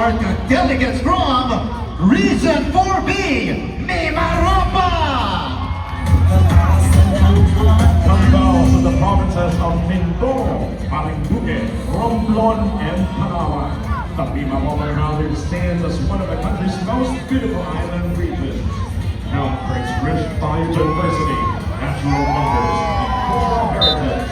are the delegates from Region 4B, Mimaropa! Come to the provinces of Mindoro, Marinduque, Romblon, and Palawan. The Mimaropa Mountain stands as one of the country's most beautiful island regions. Known for its rich biodiversity, natural wonders, and cultural heritage,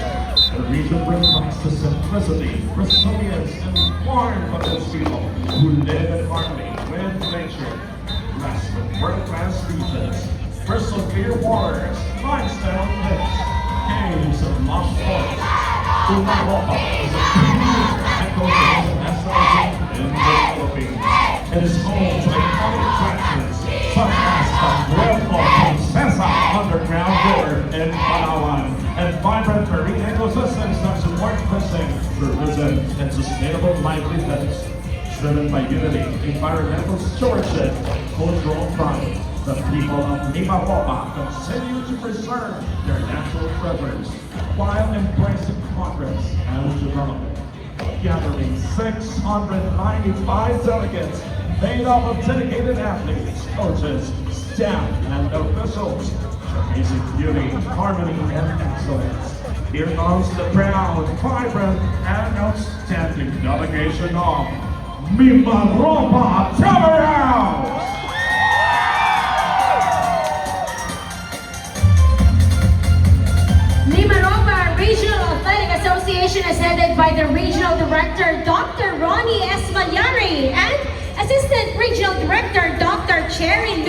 the region reflects the simplicity, resilience, and warmth of its people who live in harmony with nature. Blessed with world-class beaches, crystal clear waters, limestone cliffs, caves, and lush forests. Mimaropa is a premier ecotourism destination in the Philippines. It is home to iconic attractions such as the Puerto Princesa Underground River in Palawan and vibrant marine ecosystems that support fishing, tourism, and sustainable livelihoods. Driven by unity, environmental stewardship, and cultural pride, the people of Mimaropa continue to preserve their natural treasures while embracing progress and development. Gathering 695 delegates made up of dedicated athletes, coaches, staff, and officials, showcasing beauty, harmony, and excellence. Here comes the proud, vibrant, and outstanding delegation of Mimaropa Powerhouse! Mimaropa Regional Athletic Association is headed by the Regional Director, Dr. Ronnie Esvaliari, and Assistant Regional Director, Dr. Cherry